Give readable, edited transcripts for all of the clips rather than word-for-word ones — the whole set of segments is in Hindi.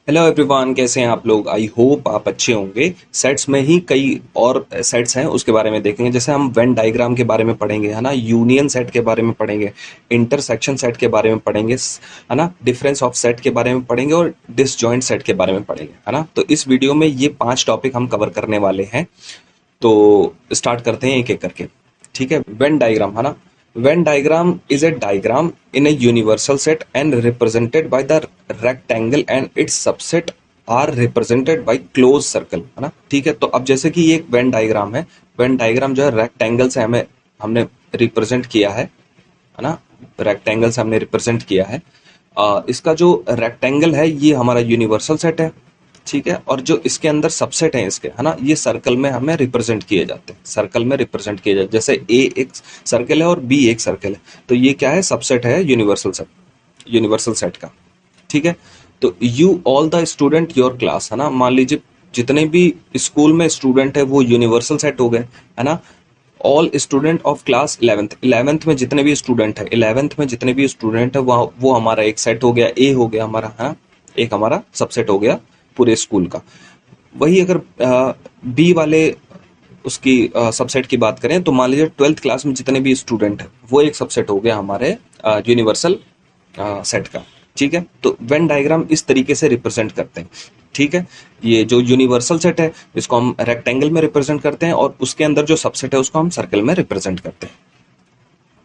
हेलो एवरीवन, कैसे हैं आप लोग। आई होप आप अच्छे होंगे। सेट्स में ही कई और सेट्स हैं, उसके बारे में देखेंगे। जैसे हम वेन डायग्राम के बारे में पढ़ेंगे, है ना, यूनियन सेट के बारे में पढ़ेंगे, इंटरसेक्शन सेट के बारे में पढ़ेंगे, है ना, डिफरेंस ऑफ सेट के बारे में पढ़ेंगे और डिसजॉइंट सेट के बारे में पढ़ेंगे, है ना। तो इस वीडियो में ये 5 टॉपिक हम कवर करने वाले हैं। तो स्टार्ट करते हैं एक एक करके। ठीक है, वेन डायग्राम, है ना। Venn diagram is a diagram in a universal set and represented by the rectangle and its subset are represented by close circle, है ना। ठीक है, तो अब जैसे कि ये एक वेन डायग्राम है। वेन डायग्राम जो है रेक्टेंगल से हमने रिप्रेजेंट किया है ना। रेक्टेंगल से हमने रिप्रेजेंट किया है। इसका जो रेक्टेंगल है ये हमारा यूनिवर्सल सेट है। ठीक है, और जो इसके अंदर सबसेट है इसके, है ना, ये सर्कल में हमें रिप्रेजेंट किए जाते हैं। सर्कल में रिप्रेजेंट किए जाते हैं, जैसे ए एक सर्कल है और बी एक सर्कल है, तो ये क्या है, सबसेट है यूनिवर्सल सेट का। ठीक है, तो you all the student your class, है ना। मान लीजिए जितने भी स्कूल में स्टूडेंट है वो यूनिवर्सल सेट हो गए, है ना। All student of class 11th में जितने भी स्टूडेंट है, 11th में जितने भी स्टूडेंट है वो हमारा एक सेट हो गया, ए हो गया हमारा, हाँ, एक हमारा सबसेट हो गया पूरे स्कूल का। वही अगर बी वाले उसकी सबसेट की बात करें तो मान लीजिए 12th क्लास में जितने भी स्टूडेंट है वो एक सबसेट हो गया हमारे यूनिवर्सल सेट का। ठीक है, तो वेन डायग्राम इस तरीके से रिप्रेजेंट करते हैं। ठीक है, ये जो यूनिवर्सल सेट है इसको हम रेक्टेंगल में रिप्रेजेंट करते हैं और उसके अंदर जो सबसेट है उसको हम सर्कल में रिप्रेजेंट करते हैं।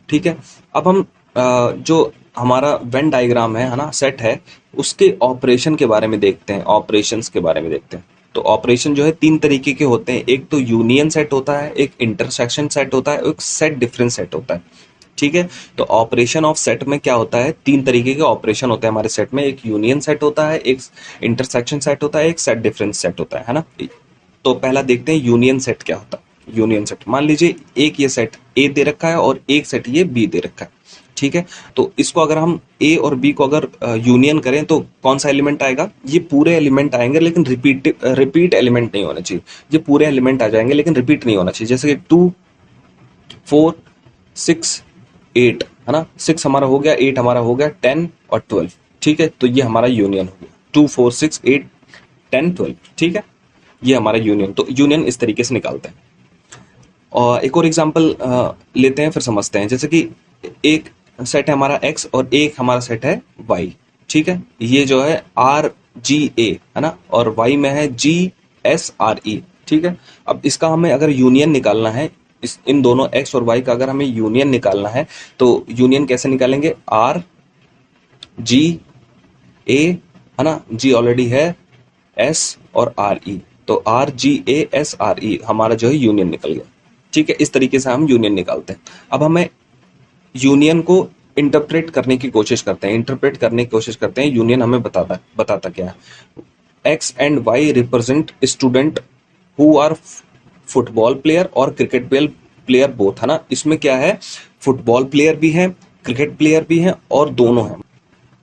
ठीक है, अब हम जो हमारा वेन डायग्राम है ना, सेट है, उसके ऑपरेशन के बारे में देखते हैं, ऑपरेशंस के बारे में देखते हैं। तो ऑपरेशन जो है 3 तरीके के होते हैं। एक तो यूनियन सेट होता है, एक इंटरसेक्शन सेट होता है, एक सेट डिफरेंस सेट होता है। ठीक है, तो ऑपरेशन ऑफ सेट में क्या होता है, 3 तरीके के ऑपरेशन होते हैं हमारे सेट में। एक यूनियन सेट होता है, एक इंटरसेक्शन सेट होता है, एक सेट डिफरेंस सेट होता है ना। तो पहला देखते हैं यूनियन सेट क्या होता है। यूनियन सेट, मान लीजिए एक ये सेट ए दे रखा है और एक सेट ये बी दे रखा है। ठीक है, तो इसको अगर हम ए और बी को अगर यूनियन करें तो कौन सा एलिमेंट आएगा, ये पूरे एलिमेंट आएंगे, लेकिन रिपीट एलिमेंट नहीं होना चाहिए। ये पूरे एलिमेंट आ जाएंगे लेकिन रिपीट नहीं होना चाहिए। जैसे कि 2 4 6 8, है ना। 6 हमारा हो गया, 8 हमारा हो गया, 10 और 12। ठीक है, तो ये हमारा यूनियन हो गया, 2 4 6 8 10 12। ठीक है, ये हमारा यूनियन। तो यूनियन इस तरीके से निकालते हैं। और एक और एग्जांपल लेते हैं, फिर समझते हैं। जैसे कि एक सेट है हमारा x और एक हमारा सेट है y। ठीक है, ये जो है RGA, है ना, और y में है GSRE। ठीक है, अब इसका हमें अगर यूनियन निकालना है, इन दोनों x और y का अगर हमें यूनियन निकालना है तो यूनियन कैसे निकालेंगे, RGA, है ना, G ऑलरेडी है, S और RE, तो RGASRE हमारा जो है यूनियन निकल गया। ठीक है, इस तरीके से हम यूनियन निकालते हैं। अब हमें यूनियन को इंटरप्रेट करने की कोशिश करते हैं। यूनियन हमें बताता क्या है। X and Y represent student who are football player और क्रिकेट प्लेयर बोथ, है ना। इसमें क्या है, फुटबॉल प्लेयर भी है, क्रिकेट प्लेयर भी है और दोनों है।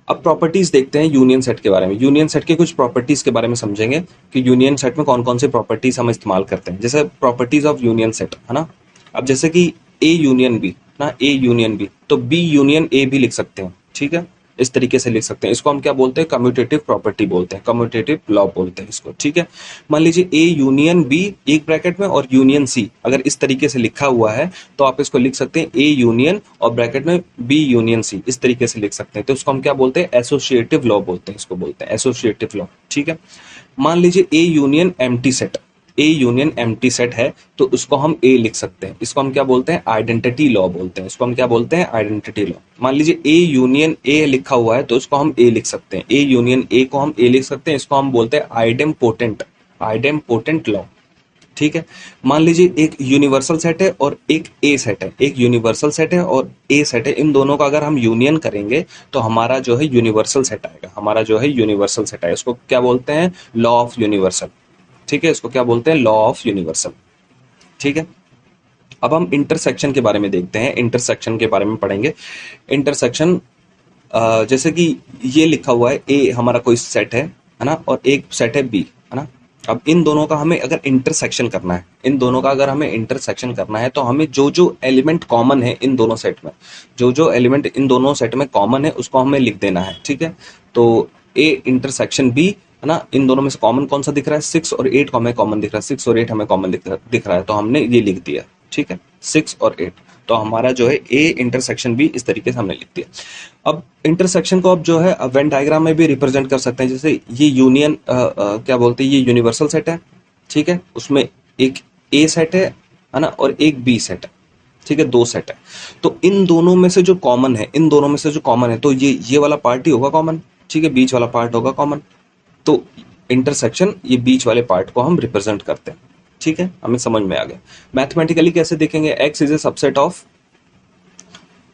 अब प्रॉपर्टीज देखते हैं यूनियन सेट के बारे में। यूनियन सेट के कुछ प्रॉपर्टीज के बारे में समझेंगे कि यूनियन सेट में कौन कौन से प्रॉपर्टीज हम इस्तेमाल करते हैं। जैसे प्रॉपर्टीज ऑफ यूनियन सेट, है ना। अब जैसे कि ए यूनियन बी ना, ए यूनियन बी, तो बी यूनियन ए भी लिख सकते हैं। ठीक है, इस तरीके से लिख सकते हैं। इसको हम क्या बोलते हैं, कम्यूटेटिव प्रॉपर्टी बोलते हैं, कम्यूटेटिव लॉ बोलते हैं इसको। ठीक है, मान लीजिए ए यूनियन बी एक ब्रैकेट में और यूनियन सी अगर इस तरीके से लिखा हुआ है तो आप इसको लिख सकते हैं ए यूनियन और ब्रैकेट में बी यूनियन सी, इस तरीके से लिख सकते हैं। तो इसको हम क्या बोलते हैं, एसोसिएटिव लॉ बोलते हैं, इसको बोलते हैं एसोसिएटिव लॉ। ठीक है, मान लीजिए A union empty set, A union empty set है तो उसको हम ए लिख सकते हैं। इसको हम क्या बोलते हैं, आइडेंटिटी लॉ बोलते हैं। इसको हम क्या बोलते हैं, आइडेंटिटी लॉ। मान लीजिए ए यूनियन ए लिखा हुआ है तो इसको हम ए लिख सकते हैं, ए यूनियन ए को हम ए लिख सकते हैं। इसको हम बोलते हैं आइडेम्पोटेंट लॉ। ठीक है, मान लीजिए एक यूनिवर्सल सेट है और एक ए सेट है, एक यूनिवर्सल सेट है और ए सेट है। इन दोनों का अगर हम यूनियन करेंगे तो हमारा जो है यूनिवर्सल सेट आएगा, हमारा जो है यूनिवर्सल सेट आएगा। इसको क्या बोलते हैं, लॉ ऑफ यूनिवर्सल। ठीक है, इसको क्या बोलते हैं, लॉ ऑफ यूनिवर्सल। ठीक है, अब हम इंटरसेक्शन के बारे में देखते हैं, इंटरसेक्शन के बारे में पढ़ेंगे। इंटरसेक्शन जैसे कि ये लिखा हुआ है, ए हमारा कोई सेट है ना, और एक सेट है बी, है ना। अब इन दोनों का हमें अगर इंटरसेक्शन करना है, इन दोनों का अगर हमें इंटरसेक्शन करना है तो हमें जो जो एलिमेंट कॉमन है इन दोनों सेट में, जो जो एलिमेंट इन दोनों सेट में कॉमन है उसको हमें लिख देना है। ठीक है, तो ए इंटरसेक्शन बी है ना, इन दोनों में से कॉमन कौन सा दिख रहा है, 6 और 8 को हमें कॉमन दिख रहा है, 6 और 8 हमें कॉमन दिख रहा है, तो हमने ये लिख दिया, ठीक है, 6 और 8। तो हमारा जो है ए इंटरसेक्शन बी इस तरीके से हमने लिख दिया। अब इंटरसेक्शन को अब जो है वेन डायग्राम में भी रिप्रेजेंट कर सकते हैं, जैसे ये यूनियन क्या बोलते हैं, ये यूनिवर्सल सेट है, ठीक है, उसमें एक ए सेट है ना, और एक बी सेट है, ठीक है, दो सेट है। तो इन दोनों में से जो कॉमन है, इन दोनों में से जो कॉमन है, तो ये वाला पार्ट ही होगा कॉमन, ठीक है, बीच वाला पार्ट होगा कॉमन। तो इंटरसेक्शन ये बीच वाले पार्ट को हम रिप्रेजेंट करते हैं, ठीक है, हमें समझ में आ गया। मैथमेटिकली कैसे देखेंगे, x is a subset of,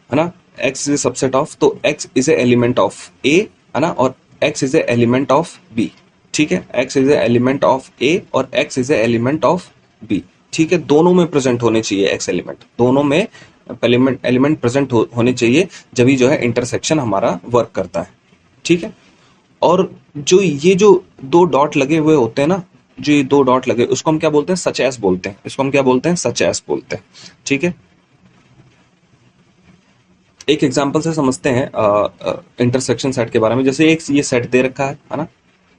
है ना, x is a subset of, तो x is a element of a, है ना, और x is a element of b, ठीक है, x is a element of a और x is a element of b, ठीक है, दोनों में प्रेजेंट होने चाहिए x एलिमेंट, दोनों में एलिमेंट प्रेजेंट होने चाहिए, जब ही जो है इंटरसेक्शन हमारा वर्क करता है, ठीक है। और जो ये जो दो डॉट लगे हुए होते हैं ना, जो ये दो डॉट लगे, उसको हम क्या बोलते हैं, सच एस बोलते हैं, इसको हम क्या बोलते हैं, सच एस बोलते हैं, ठीक है। एक एग्जांपल से समझते हैं इंटरसेक्शन सेट के बारे में। जैसे एक ये सेट दे रखा है ना,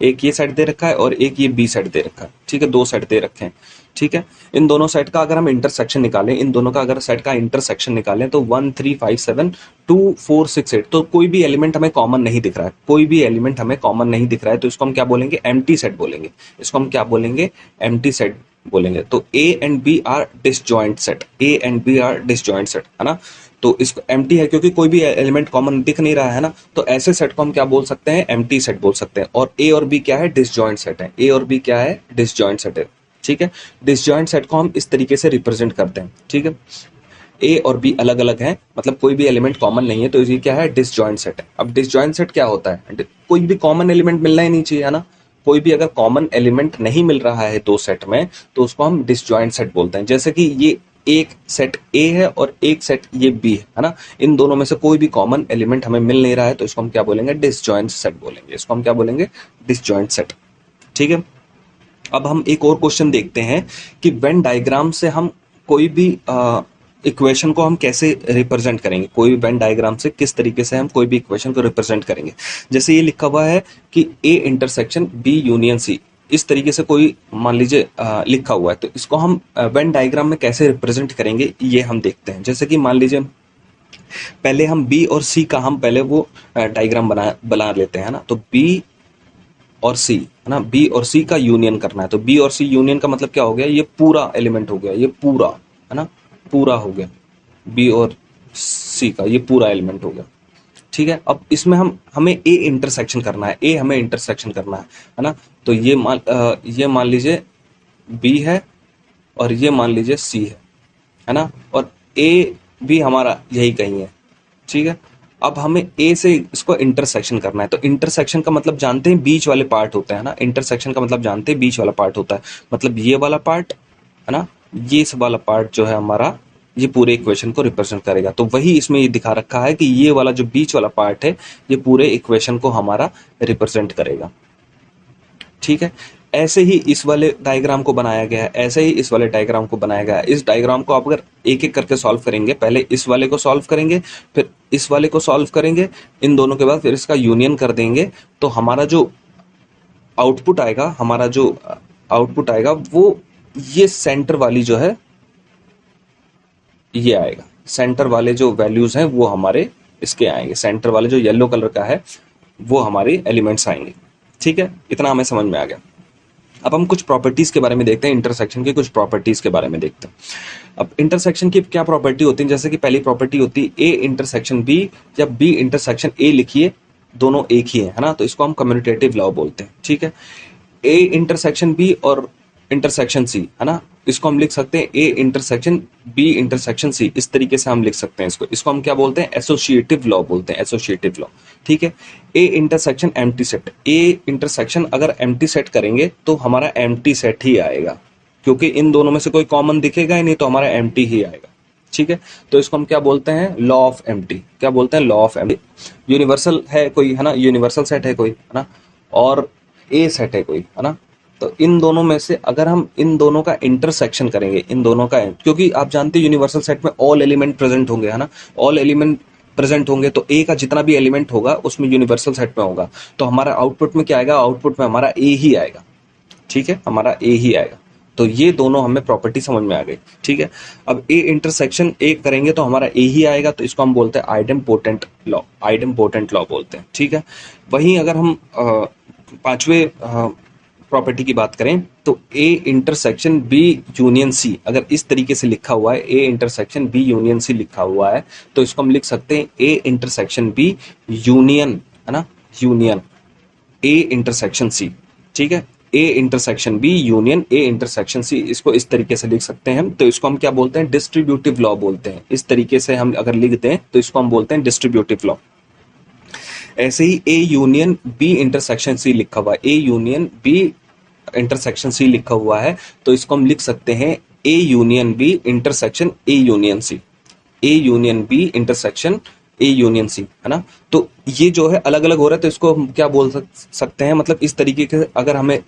एक ये सेट दे रखा है और एक ये बी सेट दे रखा है, ठीक है, दो सेट दे रखे हैं, ठीक है। इन दोनों सेट का अगर हम इंटरसेक्शन निकालें, इन दोनों का अगर सेट का इंटरसेक्शन निकालें, तो 1 3 5 7 2 4 6 8, तो कोई भी एलिमेंट हमें कॉमन नहीं दिख रहा है, कोई भी एलिमेंट हमें कॉमन नहीं दिख रहा है, तो इसको हम क्या बोलेंगे, एम्प्टी सेट बोलेंगे, इसको हम क्या बोलेंगे, एम्प्टी सेट बोलेंगे। तो A and B are disjoint set, A and B are disjoint set, है ना। तो इसको एम्प्टी है क्योंकि कोई भी एलिमेंट कॉमन दिख नहीं रहा है ना, तो ऐसे सेट को हम क्या बोल सकते हैं, एम्प्टी सेट बोल सकते हैं। और ए और बी क्या है, डिसजॉइंट सेट है, ए और बी क्या है, डिसजॉइंट सेट है, ठीक है। डिसजॉइंट सेट को हम इस तरीके से रिप्रेजेंट करते हैं, ठीक है। ए और बी अलग अलग हैं, मतलब कोई भी एलिमेंट कॉमन नहीं है, तो ये क्या है, डिसजॉइंट सेट है। अब डिसजॉइंट सेट क्या होता है, कोई भी कॉमन एलिमेंट मिलना ही नहीं चाहिए, है ना, कोई भी अगर कॉमन एलिमेंट नहीं मिल रहा है दो सेट में, तो उसको हम डिसजॉइंट सेट बोलते हैं। जैसे कि ये एक सेट ए है और एक सेट ये बी है ना, इन दोनों में से कोई भी कॉमन एलिमेंट हमें मिल नहीं रहा है, तो इसको हम क्या बोलेंगे, डिसजॉइंट सेट बोलेंगे, इसको हम क्या बोलेंगे, डिसजॉइंट सेट, ठीक है। अब हम एक और क्वेश्चन देखते हैं कि वेन डायग्राम से हम कोई भी इक्वेशन को हम कैसे रिप्रेजेंट करेंगे, कोई भी वेन डायग्राम से किस तरीके से हम कोई भी इक्वेशन को रिप्रेजेंट करेंगे। जैसे ये लिखा हुआ है कि A intersection B union C, इस तरीके से कोई मान लीजिए लिखा हुआ है, तो इसको हम वेन डायग्राम में कैसे रिप्रेजेंट करेंगे ये हम देखते हैं। जैसे कि मान लीजिए पहले हम बी और सी का हम पहले वो डायग्राम बना लेते हैं ना, तो बी और सी, है ना, बी और सी का यूनियन करना है। तो बी और सी यूनियन का मतलब क्या हो गया, ये पूरा एलिमेंट हो गया, ये पूरा, है ना, पूरा हो गया, बी और सी का ये पूरा एलिमेंट हो गया, ठीक है। अब इसमें हमें ए इंटरसेक्शन करना है, ए हमें इंटरसेक्शन करना है ना। तो ये मान लीजिए बी है और ये मान लीजिए सी है ना, और ए भी हमारा यही कहीं है, ठीक है। अब हमें ए से इसको इंटरसेक्शन करना है, तो इंटरसेक्शन का मतलब जानते हैं बीच वाले पार्ट होता है ना, इंटरसेक्शन का मतलब जानते हैं बीच वाला पार्ट होता है, मतलब ये वाला पार्ट, है ना, ये सब वाला पार्ट जो है हमारा, ये पूरे इक्वेशन को रिप्रेजेंट करेगा। तो वही इसमें ये दिखा रखा है कि ये वाला जो बीच वाला पार्ट है, ये पूरे इक्वेशन को हमारा रिप्रेजेंट करेगा, ठीक है। ऐसे ही इस वाले डायग्राम को बनाया गया है, ऐसे ही इस वाले डायग्राम को बनाया गया है। इस डायग्राम को आप अगर एक एक करके सॉल्व करेंगे, पहले इस वाले को सॉल्व करेंगे, फिर इस वाले को सॉल्व करेंगे, इन दोनों के बाद फिर इसका यूनियन कर देंगे, तो हमारा जो आउटपुट आएगा, हमारा जो आउटपुट आएगा वो ये सेंटर वाली जो है ये आएगा, सेंटर वाले जो वैल्यूज हैं वो हमारे इसके आएंगे, सेंटर वाले जो येलो कलर का है वो हमारे एलिमेंट्स आएंगे, ठीक है। इतना हमें समझ में आ गया। अब हम कुछ प्रॉपर्टीज के बारे में देखते हैं, इंटरसेक्शन की कुछ प्रॉपर्टीज के बारे में देखते हैं। अब इंटरसेक्शन की क्या प्रॉपर्टी होती है, जैसे कि पहली प्रॉपर्टी होती है ए इंटरसेक्शन बी या बी इंटरसेक्शन ए, लिखिए दोनों एक ही है ना, तो इसको हम कम्युनिटेटिव लॉ बोलते हैं, ठीक है। ए इंटरसेक्शन बी और इंटरसेक्शन सी, है ना, इसको हम लिख सकते हैं A intersection B intersection C, इस तरीके से हम लिख सकते हैं इसको हम क्या बोलते हैं, एसोसिएटिव लॉ बोलते हैं, एसोसिएटिव लॉ, ठीक है। A intersection empty set, A intersection अगर एम्प्टी सेट करेंगे तो हमारा एम्प्टी सेट ही आएगा, क्योंकि इन दोनों में से कोई कॉमन दिखेगा ही नहीं, तो हमारा एम्प्टी ही आएगा, ठीक है। तो इसको हम क्या बोलते हैं, लॉ ऑफ एम्प्टी, क्या बोलते हैं, लॉ ऑफ एम्प्टी। यूनिवर्सल है कोई, है ना, यूनिवर्सल सेट है कोई, है ना, और ए सेट है कोई, है ना। तो इन दोनों में से अगर हम इन दोनों का इंटरसेक्शन करेंगे, इन दोनों का, क्योंकि आप जानते हैं यूनिवर्सल सेट में ऑल एलिमेंट प्रेजेंट होंगे, है ना, ऑल एलिमेंट प्रेजेंट होंगे तो ए का जितना भी एलिमेंट होगा उसमें यूनिवर्सल सेट में होगा, तो हमारा आउटपुट में क्या आएगा, आउटपुट में हमारा ए ही आएगा। ठीक है, हमारा ए ही आएगा। तो ये दोनों हमें प्रॉपर्टी समझ में आ गई। ठीक है, अब ए इंटरसेक्शन ए करेंगे तो हमारा ए ही आएगा, तो इसको हम बोलते हैं आइडेम्पोटेंट लॉ, आइडेम्पोटेंट लॉ बोलते हैं। ठीक है, वहीं अगर हम पांचवें प्रॉपर्टी की बात करें तो A intersection B union C, अगर इस तरीके से लिखा हुआ है A intersection B union C लिखा हुआ है, तो इसको हम लिख सकते हैं ए इंटरसेक्शन बी यूनियन, है ना, यूनियन ए इंटरसेक्शन सी। ठीक है, A intersection B union A intersection C, इसको इस तरीके से लिख सकते हैं हम। तो इसको हम क्या बोलते हैं, डिस्ट्रीब्यूटिव लॉ बोलते हैं। इस तरीके से हम अगर लिख दें तो इसको हम बोलते हैं डिस्ट्रीब्यूटिव लॉ। ऐसे ही A union B intersection C लिखा हुआ है, A union B intersection C लिखा हुआ है, तो इसको हम लिख सकते हैं A union B intersection A union C, A union B intersection A union C, है ना। तो ये जो है अलग अलग हो रहा है, तो इसको हम क्या बोल सकते हैं, मतलब इस तरीके के अगर हमें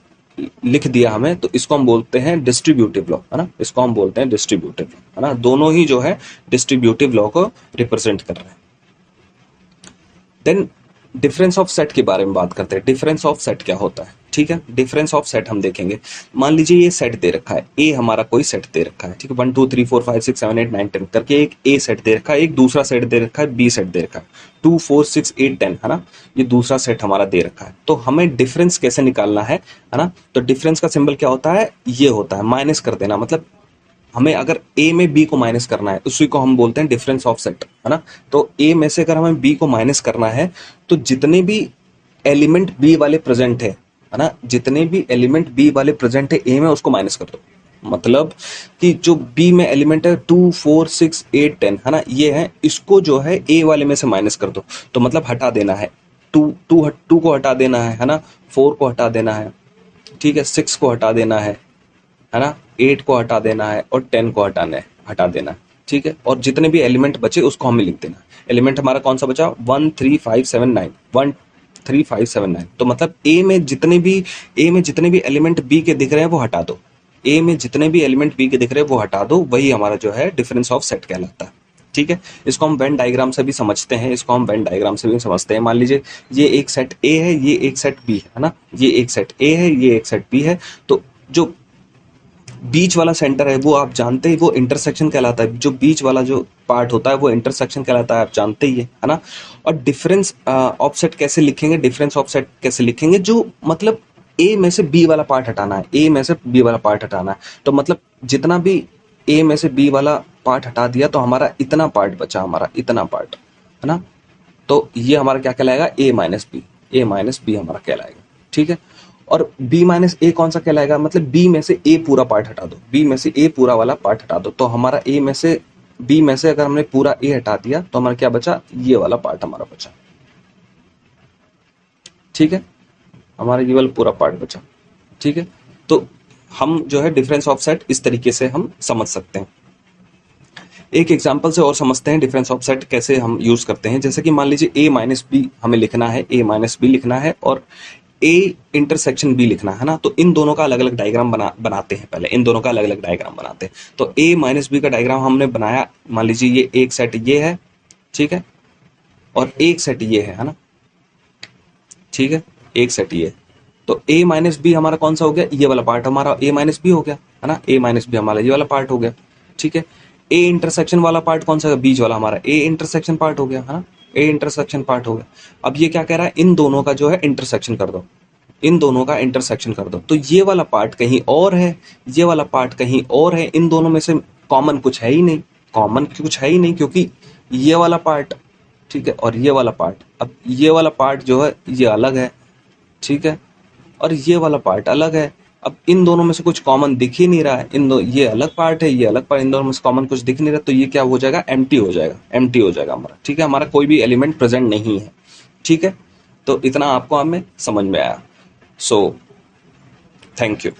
लिख दिया हमें, तो इसको हम बोलते हैं डिस्ट्रीब्यूटिव लॉ, है ना, इसको हम बोलते हैं डिस्ट्रीब्यूटिव लॉ, है ना। दोनों ही जो है डिस्ट्रीब्यूटिव लॉ को रिप्रेजेंट कर रहे हैं। देन डिफरेंस ऑफ सेट के बारे में बात करते हैं। डिफरेंस ऑफ सेट क्या होता है, ठीक है, डिफरेंस ऑफ सेट हम देखेंगे। मान लीजिए ये सेट दे रखा है, ए हमारा कोई सेट दे रखा है, ठीक है, 1 2 3 4 5 6 7 8 9 10 करके एक ए सेट दे रखा है, एक दूसरा सेट दे रखा है, बी सेट दे रखा है, 2 4 6 8 10, है ना, ये दूसरा सेट हमारा दे रखा है। तो हमें डिफरेंस कैसे निकालना है ना, तो डिफरेंस का सिंबल क्या होता है, ये होता है माइनस कर देना, मतलब हमें अगर ए में बी को माइनस करना है उसी को हम बोलते हैं डिफरेंस ऑफ सेट, है ना। तो ए में से अगर हमें बी को माइनस करना है तो जितने भी एलिमेंट बी वाले प्रेजेंट है ना, जितने भी एलिमेंट बी वाले प्रेजेंट है ए में उसको माइनस कर दो। मतलब कि जो बी में एलिमेंट है 2 4 6 8 10, है ना, ये है, इसको जो है ए वाले में से माइनस कर दो, तो मतलब हटा देना है, 2 को हटा देना है ना, 4 को हटा देना है, ठीक है, 6 को हटा देना है ना, 8 को हटा देना है और 10 को हटा देना है, ठीक है। और जितने भी एलिमेंट बचे उसको हमें लिख देना। एलिमेंट हमारा कौन सा बचा, 1 3 5 7 9, 1 3 5 7 9, तो मतलब ए में जितने भी एलिमेंट बी के दिख रहे हैं वो हटा दो, ए में जितने भी एलिमेंट बी के दिख रहे हैं वो हटा दो, वही हमारा जो है डिफरेंस ऑफ सेट कहलाता है। ठीक है, इसको हम वेन डायग्राम से भी समझते हैं, मान लीजिए ये एक सेट ए है, ये एक सेट बी है ना, ये एक सेट ए है, ये एक सेट बी है, तो जो बीच वाला सेंटर है वो आप जानते ही, वो इंटरसेक्शन कहलाता है। जो बीच वाला जो पार्ट होता है वो इंटरसेक्शन कहलाता है, आप जानते ही है ना। और डिफरेंस ऑफसेट कैसे लिखेंगे, डिफरेंस ऑफसेट कैसे लिखेंगे, जो मतलब ए में से बी वाला पार्ट हटाना है, ए में से बी वाला पार्ट हटाना है, तो मतलब जितना भी ए में से बी वाला पार्ट हटा दिया तो हमारा इतना पार्ट बचा, हमारा इतना पार्ट, है ना। तो ये हमारा क्या कहलाएगा, ए माइनस बी हमारा कहलाएगा। ठीक है, और b माइनस ए कौन सा कहलाएगा, मतलब b में से a पूरा पार्ट हटा दो, b में से a पूरा वाला पार्ट हटा दो, तो हमारा a में से b में से अगर हमने पूरा a हटा दिया तो हमारा क्या बचा, ये वाला पार्ट हमारा बचा। ठीक है, हमारा ये वाला पूरा पार्ट बचा। ठीक है, तो हम जो है डिफरेंस ऑफ सेट इस तरीके से हम समझ सकते हैं। एक एग्जाम्पल से और समझते हैं डिफरेंस ऑफ सेट कैसे हम यूज करते हैं। जैसे कि मान लीजिए a माइनस बी हमें लिखना है, a माइनस बी लिखना है और ए इंटरसेक्शन बी लिखना है ना, तो इन दोनों का अलग अलग डायग्राम बनाते हैं। पहले इन दोनों का अलग अलग डायग्राम बनाते हैं। तो ए माइनस बी का डायग्राम हमने बनाया, मान लीजिए ये एक सेट ये है, ठीक है, और एक सेट ये है ना, ठीक है, एक सेट ये। तो ए माइनस बी हमारा कौन सा हो गया, ये वाला पार्ट हमारा ए माइनस बी हो गया, है ना, ए माइनस बी हमारा ये वाला पार्ट हो गया। ठीक है, ए इंटरसेक्शन वाला पार्ट कौन सा, बीच वाला हमारा ए इंटरसेक्शन पार्ट हो गया, है ना, ए इंटरसेक्शन पार्ट हो गया। अब ये क्या कह रहा है, इन दोनों का जो है इंटरसेक्शन कर दो, इन दोनों का इंटरसेक्शन कर दो, तो ये वाला पार्ट कहीं और है, ये वाला पार्ट कहीं और है, इन दोनों में से कॉमन कुछ है ही नहीं, कॉमन कुछ है ही नहीं, क्योंकि ये वाला पार्ट, ठीक है, और ये वाला पार्ट, अब ये वाला पार्ट जो है ये अलग है, ठीक है, और ये वाला पार्ट अलग है। अब इन दोनों में से कुछ कॉमन दिख ही नहीं रहा है, ये अलग पार्ट है, ये अलग पार्ट, इन दोनों में से कॉमन कुछ दिख नहीं रहा, तो ये क्या हो जाएगा, एम्प्टी हो जाएगा हमारा। ठीक है, हमारा कोई भी एलिमेंट प्रेजेंट नहीं है। ठीक है, तो इतना आपको हमें समझ में आया। So thank you.